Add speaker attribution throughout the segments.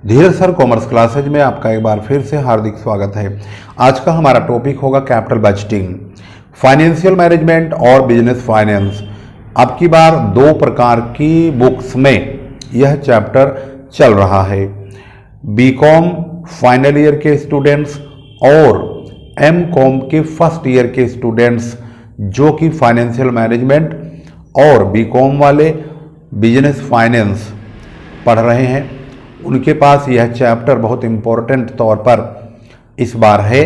Speaker 1: धीरज sir commerce classes में आपका एक बार फिर से हार्दिक स्वागत है। आज का हमारा टॉपिक होगा कैपिटल बजटिंग, फाइनेंशियल मैनेजमेंट और बिजनेस फाइनेंस। अब की बार दो प्रकार की बुक्स में यह चैप्टर चल रहा है। बीकॉम फाइनल ईयर के स्टूडेंट्स और एमकॉम के फर्स्ट ईयर के स्टूडेंट्स जो कि फाइनेंशियल मैनेजमेंट और बीकॉम वाले बिजनेस फाइनेंस पढ़ रहे हैं, उनके पास यह चैप्टर बहुत इम्पोर्टेंट तौर पर इस बार है।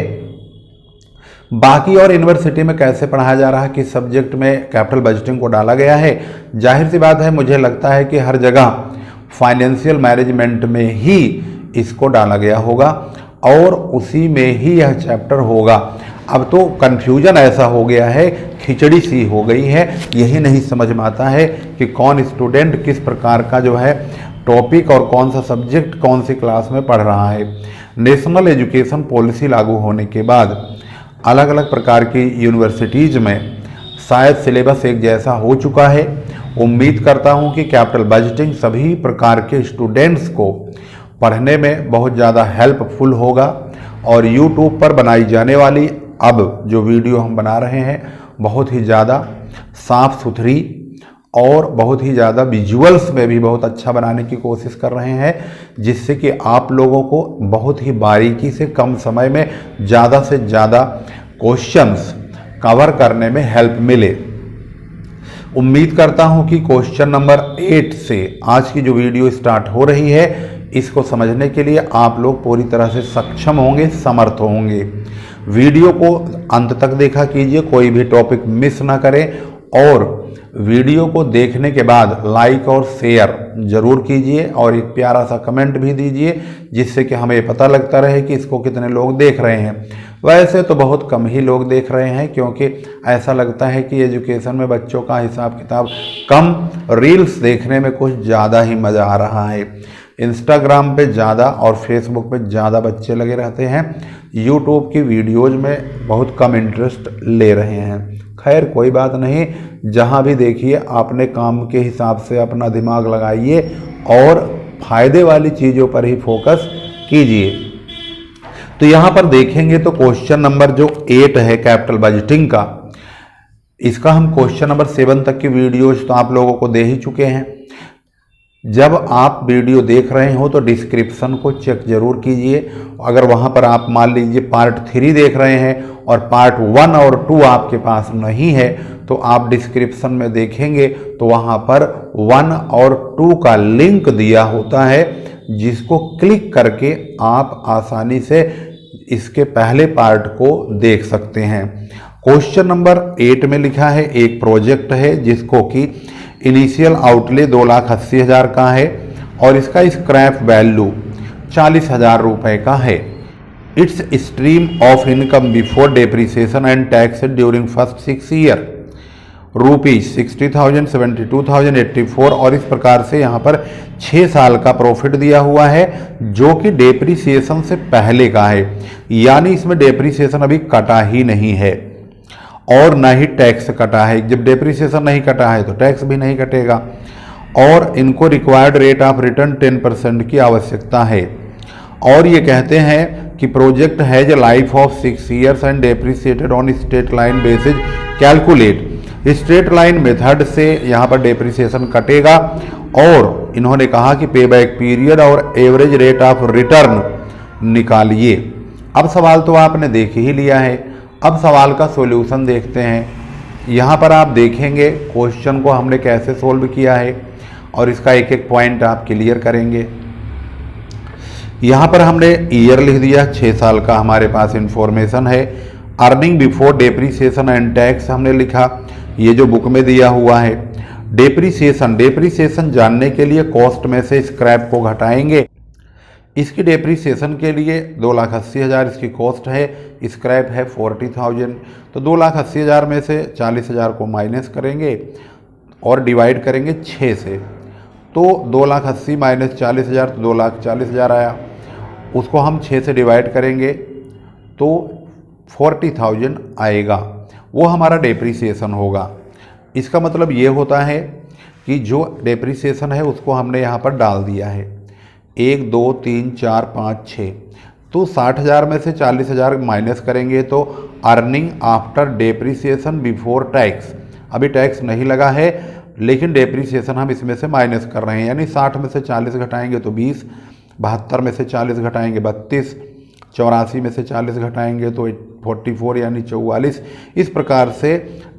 Speaker 1: बाकी और यूनिवर्सिटी में कैसे पढ़ाया जा रहा है, किस सब्जेक्ट में कैपिटल बजटिंग को डाला गया है, जाहिर सी बात है मुझे लगता है कि हर जगह फाइनेंशियल मैनेजमेंट में ही इसको डाला गया होगा और उसी में ही यह चैप्टर होगा। अब तो कन्फ्यूजन ऐसा हो गया है, खिचड़ी सी हो गई है, यही नहीं समझ में आता है कि कौन स्टूडेंट किस प्रकार का जो है टॉपिक और कौन सा सब्जेक्ट कौन सी क्लास में पढ़ रहा है। नेशनल एजुकेशन पॉलिसी लागू होने के बाद अलग अलग प्रकार की यूनिवर्सिटीज़ में शायद सिलेबस एक जैसा हो चुका है। उम्मीद करता हूं कि कैपिटल बजटिंग सभी प्रकार के स्टूडेंट्स को पढ़ने में बहुत ज़्यादा हेल्पफुल होगा और यूट्यूब पर बनाई जाने वाली अब जो वीडियो हम बना रहे हैं बहुत ही ज़्यादा साफ सुथरी और बहुत ही ज़्यादा विजुअल्स में भी बहुत अच्छा बनाने की कोशिश कर रहे हैं, जिससे कि आप लोगों को बहुत ही बारीकी से कम समय में ज़्यादा से ज़्यादा क्वेश्चंस कवर करने में हेल्प मिले। उम्मीद करता हूं कि क्वेश्चन नंबर 8 से आज की जो वीडियो स्टार्ट हो रही है, इसको समझने के लिए आप लोग पूरी तरह से सक्षम होंगे, समर्थ होंगे। वीडियो को अंत तक देखा कीजिए, कोई भी टॉपिक मिस ना करें और वीडियो को देखने के बाद लाइक और शेयर जरूर कीजिए और एक प्यारा सा कमेंट भी दीजिए, जिससे कि हमें पता लगता रहे कि इसको कितने लोग देख रहे हैं। वैसे तो बहुत कम ही लोग देख रहे हैं, क्योंकि ऐसा लगता है कि एजुकेशन में बच्चों का हिसाब किताब कम, रील्स देखने में कुछ ज़्यादा ही मज़ा आ रहा है। इंस्टाग्राम पे ज़्यादा और फेसबुक पे ज़्यादा बच्चे लगे रहते हैं, यूट्यूब की वीडियोज़ में बहुत कम इंटरेस्ट ले रहे हैं। खैर कोई बात नहीं, जहाँ भी देखिए अपने काम के हिसाब से अपना दिमाग लगाइए और फायदे वाली चीज़ों पर ही फोकस कीजिए। तो यहाँ पर देखेंगे तो क्वेश्चन नंबर जो 8 है कैपिटल बजटिंग का, इसका हम क्वेश्चन नंबर 7 तक की वीडियोज तो आप लोगों को दे ही चुके हैं। जब आप वीडियो देख रहे हो तो डिस्क्रिप्शन को चेक जरूर कीजिए। अगर वहाँ पर आप मान लीजिए पार्ट 3 देख रहे हैं और पार्ट 1 और 2 आपके पास नहीं है, तो आप डिस्क्रिप्शन में देखेंगे तो वहाँ पर 1 और 2 का लिंक दिया होता है, जिसको क्लिक करके आप आसानी से इसके पहले पार्ट को देख सकते हैं। क्वेश्चन नंबर 8 में लिखा है, एक प्रोजेक्ट है जिसको कि इनिशियल आउटले 2,80,000 का है और इसका स्क्रैप वैल्यू 40,000 रुपये का है। It's stream of income before depreciation and tax during first 6 year ₹60,000, 72,000, 84 और इस प्रकार से यहाँ पर 6 साल का प्रॉफिट दिया हुआ है, जो कि डेप्रिसिएशन से पहले का है। यानी इसमें डेप्रिसिएशन अभी कटा ही नहीं है और न ही टैक्स कटा है। जब डेप्रिसिएशन नहीं कटा है तो टैक्स भी नहीं कटेगा और इनको रिक्वायर्ड रेट ऑफ रिटर्न 10% की आवश्यकता है। और ये कहते हैं कि project has a life of 6 years and depreciated on straight line basis calculate. Straight line method से यहाँ पर डेप्रिसिएशन कटेगा और इन्होंने कहा कि पे बैक पीरियड और एवरेज रेट ऑफ रिटर्न निकालिए। अब सवाल तो आपने देख ही लिया है, अब सवाल का सॉल्यूशन देखते हैं। यहाँ पर आप देखेंगे क्वेश्चन को हमने कैसे सोल्व किया है और इसका एक एक पॉइंट आप क्लियर करेंगे। यहाँ पर हमने ईयर लिख दिया, 6 साल का हमारे पास इंफॉर्मेशन है। Earning before depreciation and tax हमने लिखा, ये जो बुक में दिया हुआ है। डेप्रिसिएशन जानने के लिए कॉस्ट में से स्क्रैप को घटाएंगे। इसकी डेप्रिसिएशन के लिए 2,80,000 इसकी कॉस्ट है, स्क्रैप है 40,000, तो 2,80,000 में से 40,000 को माइनस करेंगे और डिवाइड करेंगे 6 से, तो 2,80,000 माइनस 40,000 तो 2,40,000 आया। उसको हम 6 से डिवाइड करेंगे तो 40,000 आएगा, वो हमारा डेप्रिसिएशन होगा। इसका मतलब ये होता है कि जो डेप्रिसिएशन है उसको हमने यहाँ पर डाल दिया है। 1 2 3 4 5 6, तो 60,000 में से 40,000 माइनस करेंगे तो earning after depreciation before tax, अभी टैक्स नहीं लगा है लेकिन डेप्रिसिएशन हम इसमें से माइनस कर रहे हैं, यानी 60 में से 40 घटाएंगे तो 20, 72 में से 40 घटाएंगे 32, 84 में से 40 घटाएंगे तो 44 यानी 44। इस प्रकार से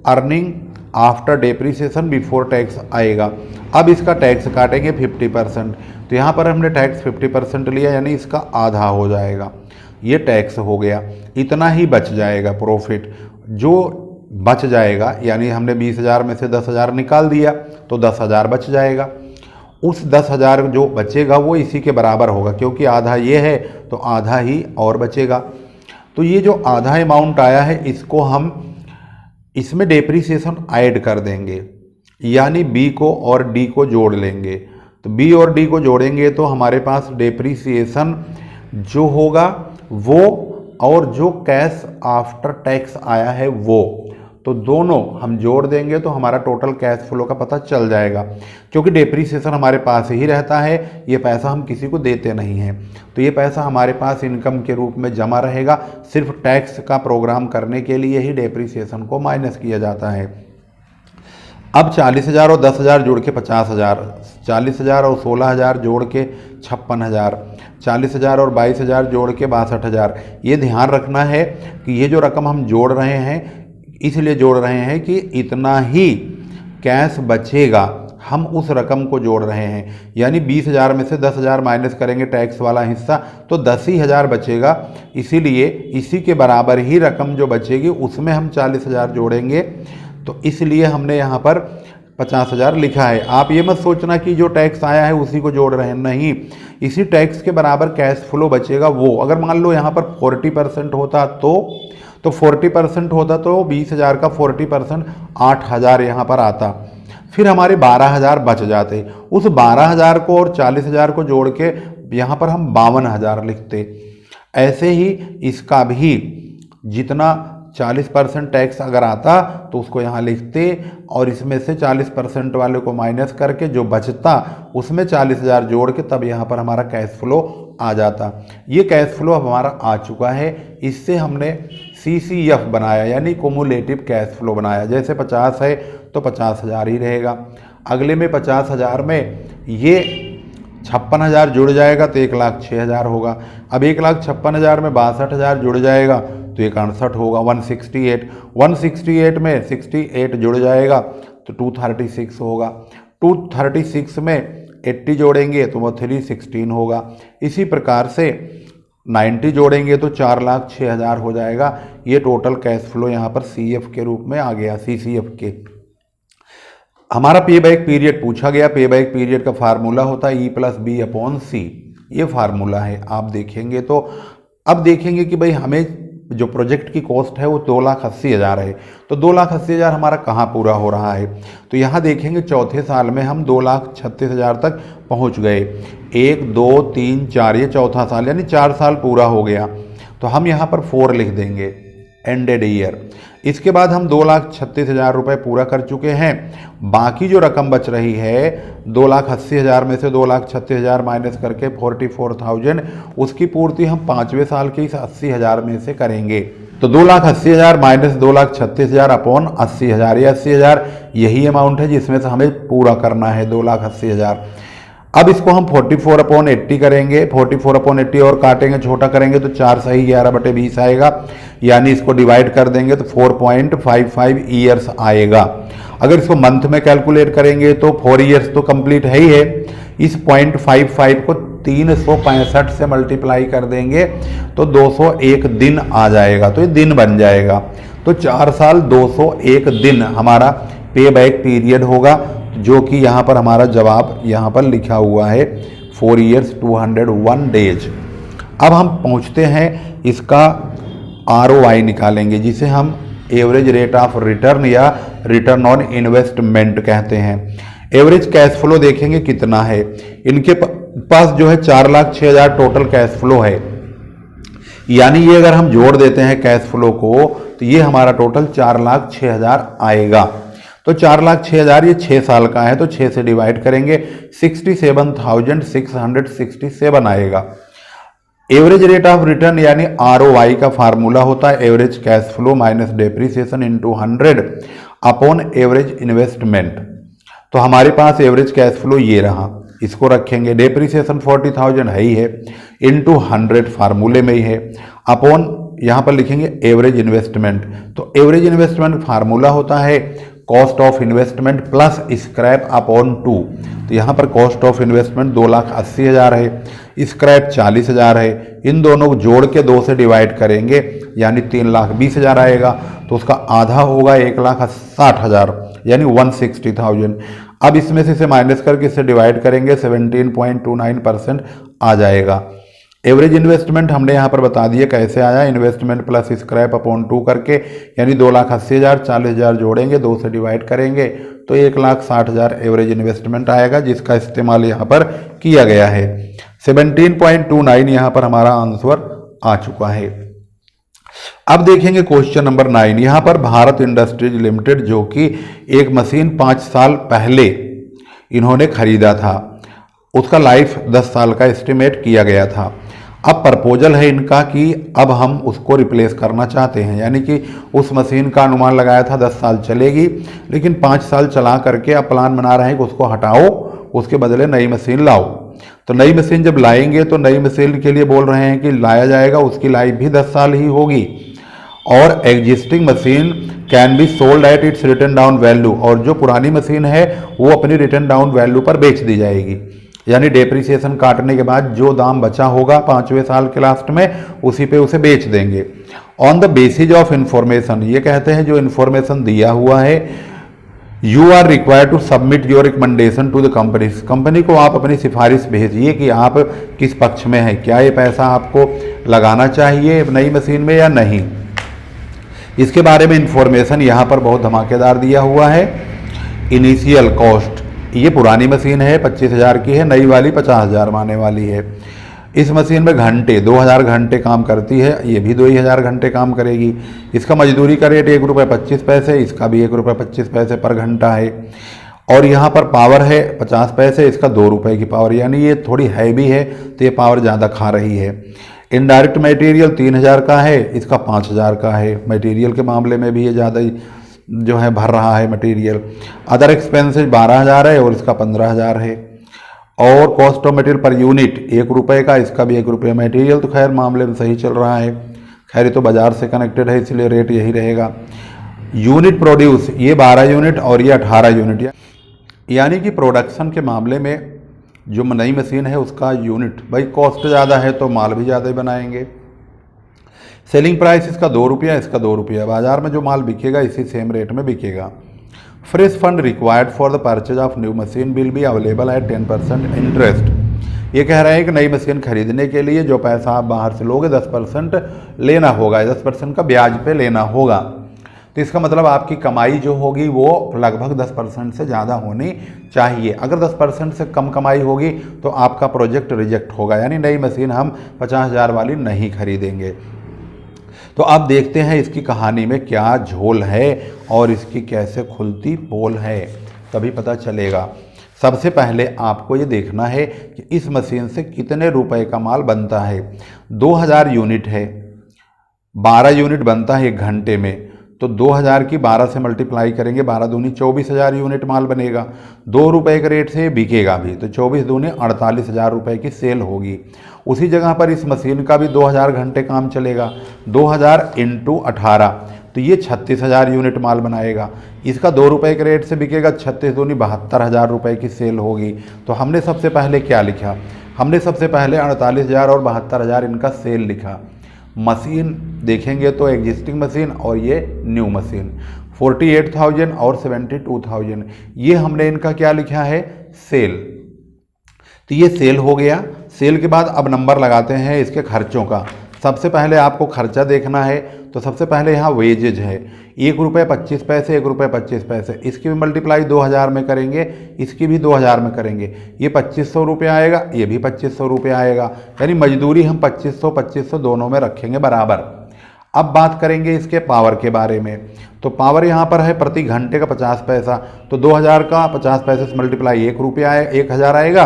Speaker 1: earning after depreciation before tax आएगा। अब इसका टैक्स काटेंगे 50%, तो यहाँ पर हमने टैक्स 50% लिया यानी इसका आधा हो जाएगा, ये टैक्स हो गया। इतना ही बच जाएगा प्रॉफिट, जो बच जाएगा यानी हमने 20,000 में से 10,000 निकाल दिया तो 10,000 बच जाएगा। उस 10,000 जो बचेगा वो इसी के बराबर होगा, क्योंकि आधा ये है तो आधा ही और बचेगा। तो ये जो आधा अमाउंट आया है इसको हम इसमें डेप्रिसिएशन ऐड कर देंगे, यानी बी को और डी को जोड़ लेंगे। तो बी और डी को जोड़ेंगे तो हमारे पास डेप्रिसिएशन जो होगा वो और जो कैश आफ्टर टैक्स आया है वो, तो दोनों हम जोड़ देंगे तो हमारा टोटल कैश फ्लो का पता चल जाएगा। क्योंकि डेप्रिसिएशन हमारे पास ही रहता है, ये पैसा हम किसी को देते नहीं हैं, तो ये पैसा हमारे पास इनकम के रूप में जमा रहेगा। सिर्फ टैक्स का प्रोग्राम करने के लिए ही डेप्रिसिएशन को माइनस किया जाता है। अब 40,000 और 10,000 जोड़ के 50,000, 40,000 और 16,000 जोड़ के 56,000, 40,000 और 22,000 जोड़ के 62,000। ये ध्यान रखना है कि ये जो रकम हम जोड़ रहे हैं इसलिए जोड़ रहे हैं कि इतना ही कैश बचेगा, हम उस रकम को जोड़ रहे हैं। यानी 20,000 में से 10,000 माइनस करेंगे टैक्स वाला हिस्सा तो 10,000 बचेगा, इसीलिए इसी के बराबर ही रकम जो बचेगी उसमें हम 40,000 जोड़ेंगे। तो इसलिए हमने यहाँ पर 50,000 लिखा है। आप ये मत सोचना कि जो टैक्स आया है उसी को जोड़ रहे हैं, नहीं, इसी टैक्स के बराबर कैश फ्लो बचेगा वो। अगर मान लो यहाँ पर 40% होता तो 40% होता तो 20,000 का 40% 8,000 यहाँ पर आता, फिर हमारे 12,000 बच जाते। उस 12,000 को और 40,000 को जोड़ के यहाँ पर हम 52,000 लिखते। ऐसे ही इसका भी जितना 40% टैक्स अगर आता तो उसको यहाँ लिखते और इसमें से 40% वाले को माइनस करके जो बचता उसमें 40,000 जोड़ के तब यहाँ पर हमारा कैश फ्लो आ जाता। ये कैश फ्लो हमारा आ चुका है। इससे हमने CCF बनाया यानी कुमुलेटिव कैश फ्लो बनाया। जैसे 50 है तो 50,000 ही रहेगा, अगले में 50,000 में ये 56,000 जुड़ जाएगा तो 1,06,000 होगा। अब 1,56,000 में 62,000 जुड़ जाएगा तो 1,68 होगा। 168 में 68 जुड़ जाएगा तो 236 होगा। 236 में 80 जोड़ेंगे तो वो 316 होगा। इसी प्रकार से 90 जोड़ेंगे तो 4,06,000 हो जाएगा। ये टोटल कैश फ्लो यहाँ पर CF के रूप में आ गया, CCF के। हमारा पे बैक पीरियड पूछा गया। पे बैक पीरियड का फार्मूला होता है E+B/C, ये फार्मूला है। आप देखेंगे तो अब देखेंगे कि भाई हमें जो प्रोजेक्ट की कॉस्ट है वो 2,80,000 है, तो 2,80,000 हमारा कहाँ पूरा हो रहा है। तो यहाँ देखेंगे चौथे साल में हम 2,36,000 तक पहुँच गए। 1 2 3 4 ये चौथा साल यानी 4 साल पूरा हो गया। तो हम यहाँ पर 4 लिख देंगे, एंडेड ईयर। इसके बाद हम 2,36,000 रुपये पूरा कर चुके हैं। बाकी जो रकम बच रही है 2,80,000 में से 2,36,000 माइनस करके 44,000, उसकी पूर्ति हम 5वें साल के इस 80,000 में से करेंगे। तो 2,80,000 माइनस 2,36,000 अपॉन 80,000, ये 80,000 यही अमाउंट है जिसमें से हमें पूरा करना है 2,80,000। अब इसको हम 44/80 करेंगे। 44/80 और काटेंगे, छोटा करेंगे तो 4 सही 11/20 आएगा, यानी इसको डिवाइड कर देंगे तो 4.55 ईयर्स आएगा। अगर इसको मंथ में कैलकुलेट करेंगे तो 4 ईयर्स तो कंप्लीट है ही है। इस 0.55 को 365 से मल्टीप्लाई कर देंगे तो 201 दिन आ जाएगा, तो ये दिन बन जाएगा। तो 4 साल 201 दिन हमारा पे बैक पीरियड होगा, जो कि यहाँ पर हमारा जवाब यहाँ पर लिखा हुआ है 4 years 201 days। अब हम पहुँचते हैं इसका ROI निकालेंगे, जिसे हम एवरेज रेट ऑफ रिटर्न या रिटर्न ऑन इन्वेस्टमेंट कहते हैं। एवरेज कैश फ्लो देखेंगे कितना है। इनके पास जो है 4,06,000 टोटल कैश फ्लो है, यानी ये अगर हम जोड़ देते हैं कैश फ्लो को तो ये हमारा टोटल 4,06,000 आएगा। तो 4,06,000 ये 6 साल का है, तो 6 से डिवाइड करेंगे 67,667 आएगा। एवरेज रेट ऑफ रिटर्न यानी ROI का फार्मूला होता है average cash flow minus depreciation into 100 upon average investment. तो हमारे पास एवरेज कैश फ्लो ये रहा, इसको रखेंगे, डेप्रीसिएशन 40,000 है ही है, इंटू 100 फार्मूले में ही है, अपॉन यहाँ पर लिखेंगे एवरेज इन्वेस्टमेंट। तो एवरेज इन्वेस्टमेंट फार्मूला होता है cost of investment plus scrap upon 2। तो यहाँ पर कॉस्ट ऑफ इन्वेस्टमेंट 2,80,000 है, स्क्रैप 40,000 है, इन दोनों को जोड़ के 2 से डिवाइड करेंगे यानी 3,20,000 आएगा। तो उसका आधा होगा 1,60,000 यानी 160,000। अब इसमें से इसे माइनस करके इसे डिवाइड करेंगे 17.29% आ जाएगा। एवरेज इन्वेस्टमेंट हमने यहाँ पर बता दिया कैसे आया, इन्वेस्टमेंट प्लस स्क्रैप अपॉन 2 करके यानी 2,80,000, 40,000 जोड़ेंगे, 2 से डिवाइड करेंगे तो 1,60,000 एवरेज इन्वेस्टमेंट आएगा, जिसका इस्तेमाल यहाँ पर किया गया है। 17.29 यहाँ पर हमारा आंसर आ चुका है। अब देखेंगे क्वेश्चन नंबर 9। यहाँ पर भारत इंडस्ट्रीज लिमिटेड जो कि एक मशीन 5 साल पहले इन्होंने खरीदा था, उसका लाइफ 10 साल का एस्टिमेट किया गया था। अब प्रपोजल है इनका कि अब हम उसको रिप्लेस करना चाहते हैं, यानी कि उस मशीन का अनुमान लगाया था 10 साल चलेगी, लेकिन 5 साल चला करके अब प्लान बना रहे हैं कि उसको हटाओ, उसके बदले नई मशीन लाओ। तो नई मशीन जब लाएंगे तो नई मशीन के लिए बोल रहे हैं कि लाया जाएगा, उसकी लाइफ भी 10 साल ही होगी, और existing machine can be sold at its return down value, और जो पुरानी मशीन है वो अपनी रिटर्न डाउन वैल्यू पर बेच दी जाएगी, यानी डेप्रिसिएशन काटने के बाद जो दाम बचा होगा 5वें साल के लास्ट में उसी पे उसे बेच देंगे। On the basis of information, ये कहते हैं जो इंफॉर्मेशन दिया हुआ है, you are required to submit your recommendation to the company. Company को आप अपनी सिफारिश भेजिए कि आप किस पक्ष में हैं, क्या ये पैसा आपको लगाना चाहिए नई मशीन में या नहीं। इसके बारे में इंफॉर्मेशन यहाँ पर बहुत धमाकेदार दिया हुआ है। इनिशियल कॉस्ट, ये पुरानी मशीन है 25,000 की है, नई वाली 50,000 में आने वाली है। इस मशीन में घंटे 2,000 घंटे काम करती है, ये भी 2,000 घंटे काम करेगी। इसका मजदूरी का रेट ₹1.25, इसका भी ₹1.25 पर घंटा है। और यहाँ पर पावर है 50 पैसे, इसका ₹2 की पावर, यानी ये थोड़ी हैवी है तो ये पावर ज़्यादा खा रही है। इनडायरेक्ट मटेरियल 3,000 का है, इसका 5,000 का है। मटेरियल के मामले में भी ये ज़्यादा ही जो है भर रहा है मटेरियल। अदर एक्सपेंसेस 12,000 है और इसका 15,000 है। और cost of material per unit ₹1 का, इसका भी ₹1। मटेरियल तो खैर मामले में सही चल रहा है, खैर ये तो बाजार से कनेक्टेड है इसलिए रेट यही रहेगा। यूनिट प्रोड्यूस, ये 12 यूनिट और ये 18 यूनिट, यानी कि प्रोडक्शन के मामले में जो नई मशीन है उसका यूनिट, भाई कॉस्ट ज़्यादा है तो माल भी ज़्यादा ही बनाएंगे। सेलिंग प्राइस इसका ₹2, इसका ₹2। बाजार में जो माल बिकेगा इसी सेम रेट में बिकेगा। Fresh fund required for the purchase of new machine will be available at 10% interest. ये कह रहे हैं कि नई मशीन खरीदने के लिए जो पैसा आप बाहर से लोगे 10% लेना होगा, 10% का ब्याज पे लेना होगा। तो इसका मतलब आपकी कमाई जो होगी वो लगभग 10% से ज़्यादा होनी चाहिए। अगर 10% से कम कमाई होगी तो आपका प्रोजेक्ट रिजेक्ट होगा, यानी नई मशीन हम 50,000 वाली नहीं खरीदेंगे। तो अब देखते हैं इसकी कहानी में क्या झोल है और इसकी कैसे खुलती पोल है, तभी पता चलेगा। सबसे पहले आपको ये देखना है कि इस मशीन से कितने रुपए का माल बनता है। 2,000 यूनिट है, 12 यूनिट बनता है 1 घंटे में, तो 2,000 की 12 से मल्टीप्लाई करेंगे, 12 दूनी 24,000 यूनिट माल बनेगा। ₹2 के रेट से बिकेगा भी, तो 24 दूनी 48,000 रुपये की सेल होगी। उसी जगह पर इस मशीन का भी 2,000 घंटे काम चलेगा, 2,000 × 18 तो ये 36,000 यूनिट माल बनाएगा। इसका ₹2 के रेट से बिकेगा, 36 दूनी 72,000 रुपये की सेल होगी। तो हमने सबसे पहले क्या लिखा, हमने सबसे पहले 48,000 और 72,000 इनका सेल लिखा। मशीन देखेंगे तो एग्जिस्टिंग मशीन और ये न्यू मशीन 48,000 और 72,000, ये हमने इनका क्या लिखा है, सेल। तो ये सेल हो गया। सेल के बाद अब नंबर लगाते हैं इसके खर्चों का। सबसे पहले आपको खर्चा देखना है, तो सबसे पहले यहाँ वेजेज है, ₹1.25, ₹1.25। इसकी भी मल्टीप्लाई 2,000 में करेंगे, इसकी भी 2,000 में करेंगे, ये ₹2,500 आएगा, ये भी ₹2,500 आएगा, यानी मजदूरी हम 2,500 दोनों में रखेंगे बराबर। अब बात करेंगे इसके पावर के बारे में। तो पावर यहाँ पर है प्रति घंटे का 50 पैसा, तो 2000 का 50 पैसे से मल्टीप्लाई 1 रुपया आए 1000 आएगा,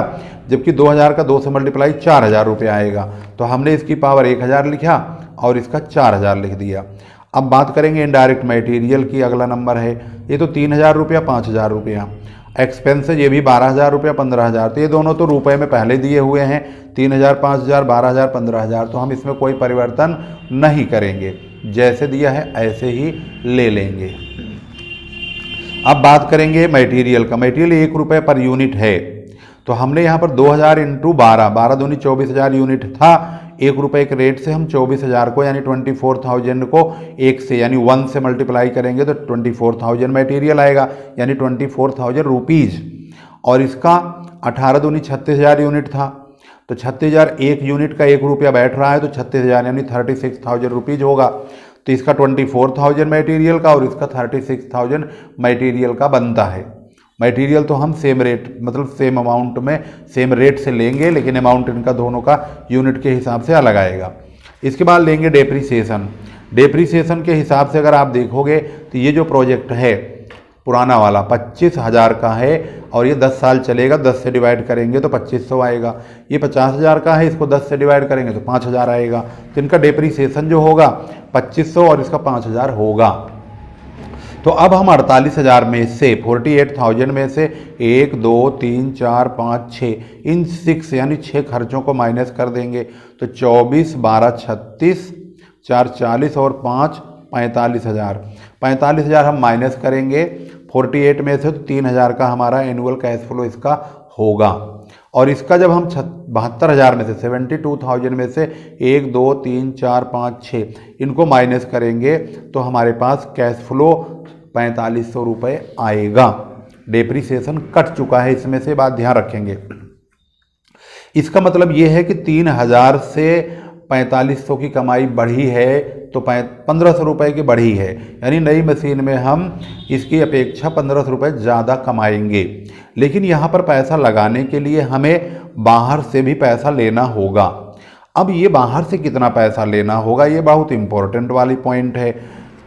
Speaker 1: जबकि 2000 का 2 से मल्टीप्लाई 4000 रुपया आएगा। तो हमने इसकी पावर 1000 लिखा और इसका 4000 लिख दिया। अब बात करेंगे इनडायरेक्ट मटेरियल की, अगला नंबर है ये तो 3000 रुपया 5000 रुपया। एक्सपेंसेज ये भी 12000 रुपया 15000, तो ये दोनों तो रुपए में पहले दिए हुए हैं, 3000 5000 12000 15000, तो हम इसमें कोई परिवर्तन नहीं करेंगे, जैसे दिया है ऐसे ही ले लेंगे। अब बात करेंगे मटेरियल का। मटेरियल 1 रुपये पर यूनिट है, तो हमने यहाँ पर 2000 इंटू 12 दूनी 24000 यूनिट था। 1 रुपये के रेट से हम 24000 को यानी 24000 को 1 से यानी 1 से मल्टीप्लाई करेंगे तो 24000 मटेरियल आएगा, यानी 24000 रुपीज़। और इसका 18 दूनी 36000 यूनिट था, तो 36000 एक यूनिट का 1 रुपया बैठ रहा है, तो 36000 यानी 36000 रुपीज़ होगा। तो इसका 24000 मटेरियल का और इसका 36000 मटेरियल का बनता है। मटेरियल तो हम सेम रेट मतलब सेम अमाउंट में सेम रेट से लेंगे, लेकिन अमाउंट इनका दोनों का यूनिट के हिसाब से अलग आएगा। इसके बाद लेंगे डेप्रीसिएशन। डेप्रीसिएशन के हिसाब से अगर आप देखोगे तो ये जो प्रोजेक्ट है पुराना वाला 25000 का है और ये 10 साल चलेगा, 10 से डिवाइड करेंगे तो 2500 आएगा। ये 50000 का है, इसको 10 से डिवाइड करेंगे तो 5000 आएगा। तो इनका डेप्रीसिएशन जो होगा 2500 और इसका 5000 होगा। तो अब हम 48000 में से 48000 में से 1 2 3 4 5 6 इन 6 यानी 6 खर्चों को माइनस कर देंगे, तो 24 12 36 4 40 और 5 45000। 45000 हम माइनस करेंगे 48 में से, तो 3000 का हमारा एनुअल कैश फ्लो इसका होगा। और इसका जब हम 72000 में से 72000 में से 1 2 3 4 5 6 इनको माइनस करेंगे तो हमारे पास कैश फ्लो 4500 रुपये आएगा। डेप्रीसिएशन कट चुका है इसमें से, बात ध्यान रखेंगे। इसका मतलब ये है कि 3000 से 4500 की कमाई बढ़ी है तो 1500 रुपये की बढ़ी है, यानी नई मशीन में हम इसकी अपेक्षा 1500 रुपये ज़्यादा कमाएंगे। लेकिन यहाँ पर पैसा लगाने के लिए हमें बाहर से भी पैसा लेना होगा। अब ये बाहर से कितना पैसा लेना होगा, ये बहुत इंपॉर्टेंट वाली पॉइंट है।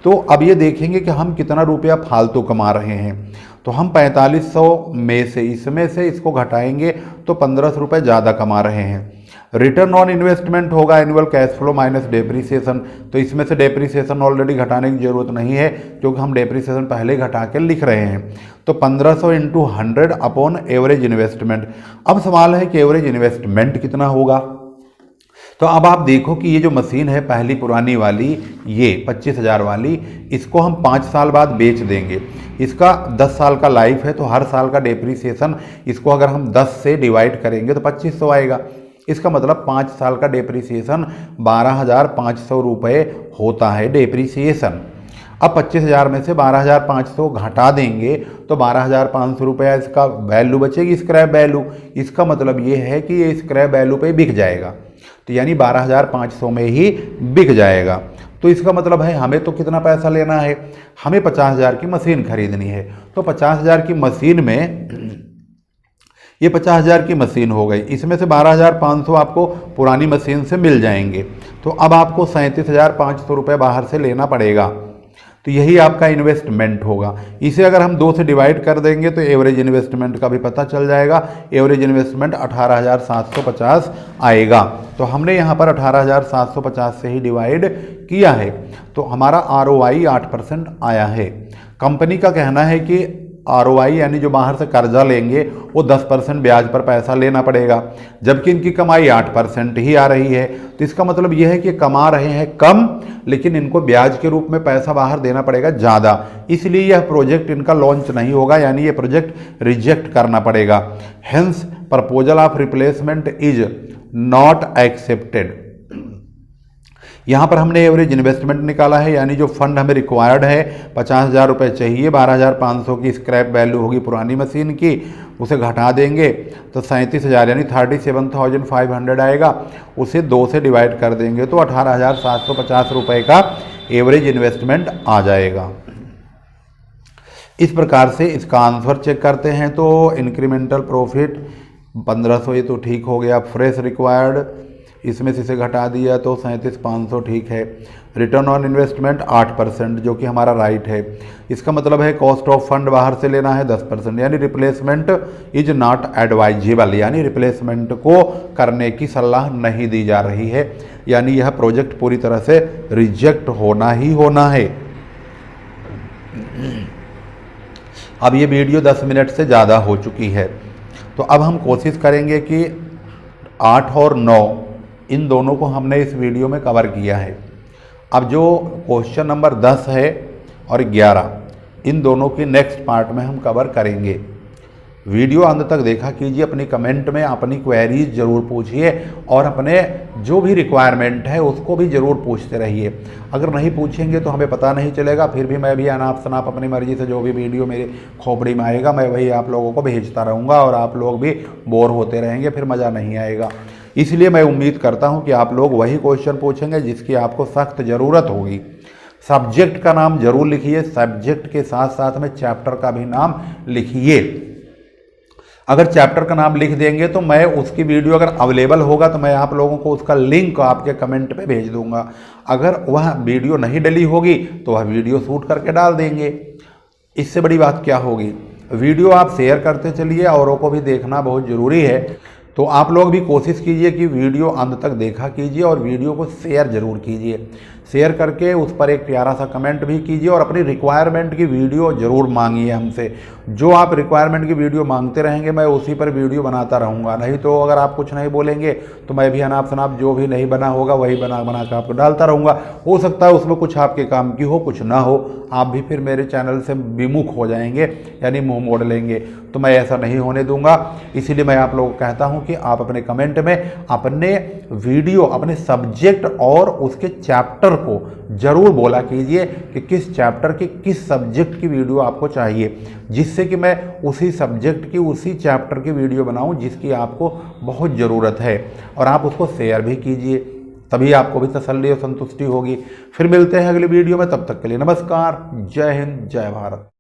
Speaker 1: तो अब ये देखेंगे कि हम कितना रुपया फालतू कमा रहे हैं। तो हम 4500 में से इसमें से इसको घटाएंगे तो 1500 रुपये ज़्यादा कमा रहे हैं। रिटर्न ऑन इन्वेस्टमेंट होगा annual cash flow minus depreciation, तो इसमें से डेप्रीसिएशन ऑलरेडी घटाने की ज़रूरत नहीं है क्योंकि हम डेप्रीसिएशन पहले घटा के लिख रहे हैं। तो 1500 इंटू 100 अपॉन एवरेज इन्वेस्टमेंट। अब सवाल है कि एवरेज इन्वेस्टमेंट कितना होगा। तो अब आप देखो कि ये जो मशीन है पहली पुरानी वाली ये 25000 वाली, इसको हम 5 साल बाद बेच देंगे। इसका 10 साल का लाइफ है, तो हर साल का डेप्रीसिएशन इसको अगर हम 10 से डिवाइड करेंगे तो 2500 आएगा। इसका मतलब 5 साल का डेप्रीसिएशन 12500 रुपये होता है डेप्रीसिएशन। अब 25000 में से 12500 घटा देंगे तो 12500 रुपया इसका वैल्यू बचेगी, स्क्रैप वैल्यू। इसका मतलब ये है कि ये स्क्रैप वैल्यू पे बिक जाएगा, तो यानी 12500 में ही बिक जाएगा। तो इसका मतलब है हमें तो कितना पैसा लेना है, हमें 50000 की मशीन खरीदनी है। तो 50000 की मशीन में ये 50000 की मशीन हो गई, इसमें से 12500 आपको पुरानी मशीन से मिल जाएंगे। तो अब आपको 37500 रुपये बाहर से लेना पड़ेगा। तो यही आपका इन्वेस्टमेंट होगा। इसे अगर हम 2 से डिवाइड कर देंगे तो एवरेज इन्वेस्टमेंट का भी पता चल जाएगा। एवरेज इन्वेस्टमेंट 18750 आएगा। तो हमने यहाँ पर 18750 से ही डिवाइड किया है, तो हमारा ROI 8% आया है। कंपनी का कहना है कि ROI यानी जो बाहर से कर्जा लेंगे वो 10% ब्याज पर पैसा लेना पड़ेगा, जबकि इनकी कमाई 8% ही आ रही है। तो इसका मतलब ये है कि कमा रहे हैं कम, लेकिन इनको ब्याज के रूप में पैसा बाहर देना पड़ेगा ज़्यादा। इसलिए यह प्रोजेक्ट इनका लॉन्च नहीं होगा, यानी ये प्रोजेक्ट रिजेक्ट करना पड़ेगा। Hence proposal of replacement is not accepted. यहाँ पर हमने एवरेज इन्वेस्टमेंट निकाला है, यानी जो फंड हमें रिक्वायर्ड है 50000 रुपये चाहिए, 12500 की स्क्रैप वैल्यू होगी पुरानी मशीन की, उसे घटा देंगे तो 37000 यानी 37500 आएगा। उसे 2 से डिवाइड कर देंगे तो 18750 रुपये का एवरेज इन्वेस्टमेंट आ जाएगा। इस प्रकार से इसका आंसर चेक करते हैं तो इंक्रीमेंटल प्रॉफिट 1500 ये तो ठीक हो गया। फ्रेश रिक्वायर्ड इसमें से इसे घटा दिया तो 37,500 ठीक है। रिटर्न ऑन इन्वेस्टमेंट 8% जो कि हमारा राइट है। इसका मतलब है कॉस्ट ऑफ फंड बाहर से लेना है 10%, यानी रिप्लेसमेंट इज नॉट एडवाइजेबल, यानी रिप्लेसमेंट को करने की सलाह नहीं दी जा रही है, यानी यह प्रोजेक्ट पूरी तरह से रिजेक्ट होना ही होना है। अब ये वीडियो 10 मिनट से ज़्यादा हो चुकी है, तो अब हम कोशिश करेंगे कि 8 और 9 इन दोनों को हमने इस वीडियो में कवर किया है। अब जो क्वेश्चन नंबर 10 है और 11 इन दोनों की नेक्स्ट पार्ट में हम कवर करेंगे। वीडियो अंत तक देखा कीजिए, अपनी कमेंट में अपनी क्वेरीज ज़रूर पूछिए और अपने जो भी रिक्वायरमेंट है उसको भी ज़रूर पूछते रहिए। अगर नहीं पूछेंगे तो हमें पता नहीं चलेगा, फिर भी मैं भी अनाप शनाप अपनी मर्जी से जो भी वीडियो मेरी खोपड़ी में आएगा मैं वही आप लोगों को भेजता रहूँगा और आप लोग भी बोर होते रहेंगे, फिर मज़ा नहीं आएगा। इसलिए मैं उम्मीद करता हूँ कि आप लोग वही क्वेश्चन पूछेंगे जिसकी आपको सख्त ज़रूरत होगी। सब्जेक्ट का नाम जरूर लिखिए, सब्जेक्ट के साथ साथ में चैप्टर का भी नाम लिखिए। अगर चैप्टर का नाम लिख देंगे तो मैं उसकी वीडियो अगर अवेलेबल होगा तो मैं आप लोगों को उसका लिंक आपके कमेंट पे भेज दूंगा। अगर वह वीडियो नहीं डली होगी तो वह वीडियो शूट करके डाल देंगे। इससे बड़ी बात क्या होगी। वीडियो आप शेयर करते चलिए, औरों को भी देखना बहुत ज़रूरी है। तो आप लोग भी कोशिश कीजिए कि वीडियो अंत तक देखा कीजिए और वीडियो को शेयर ज़रूर कीजिए। शेयर करके उस पर एक प्यारा सा कमेंट भी कीजिए और अपनी रिक्वायरमेंट की वीडियो ज़रूर मांगिए हमसे। जो आप रिक्वायरमेंट की वीडियो मांगते रहेंगे मैं उसी पर वीडियो बनाता रहूँगा। नहीं तो अगर आप कुछ नहीं बोलेंगे तो मैं भी अनाप शनाप जो भी नहीं बना होगा वही बना कर आपको डालता रहूँगा। हो सकता है उसमें कुछ आपके काम की हो, कुछ ना हो, आप भी फिर मेरे चैनल से विमुख हो जाएंगे, यानी मुँह मोड़ लेंगे। तो मैं ऐसा नहीं होने दूंगा। इसीलिए मैं आप लोगों को कहता हूं कि आप अपने कमेंट में अपने वीडियो, अपने सब्जेक्ट और उसके चैप्टर को जरूर बोला कीजिए कि किस चैप्टर की, किस सब्जेक्ट की वीडियो आपको चाहिए, जिससे कि मैं उसी सब्जेक्ट की, उसी चैप्टर की वीडियो बनाऊं जिसकी आपको बहुत ज़रूरत है। और आप उसको शेयर भी कीजिए, तभी आपको भी तसल्ली और संतुष्टि होगी। फिर मिलते हैं अगली वीडियो में, तब तक के लिए नमस्कार, जय हिंद, जय भारत।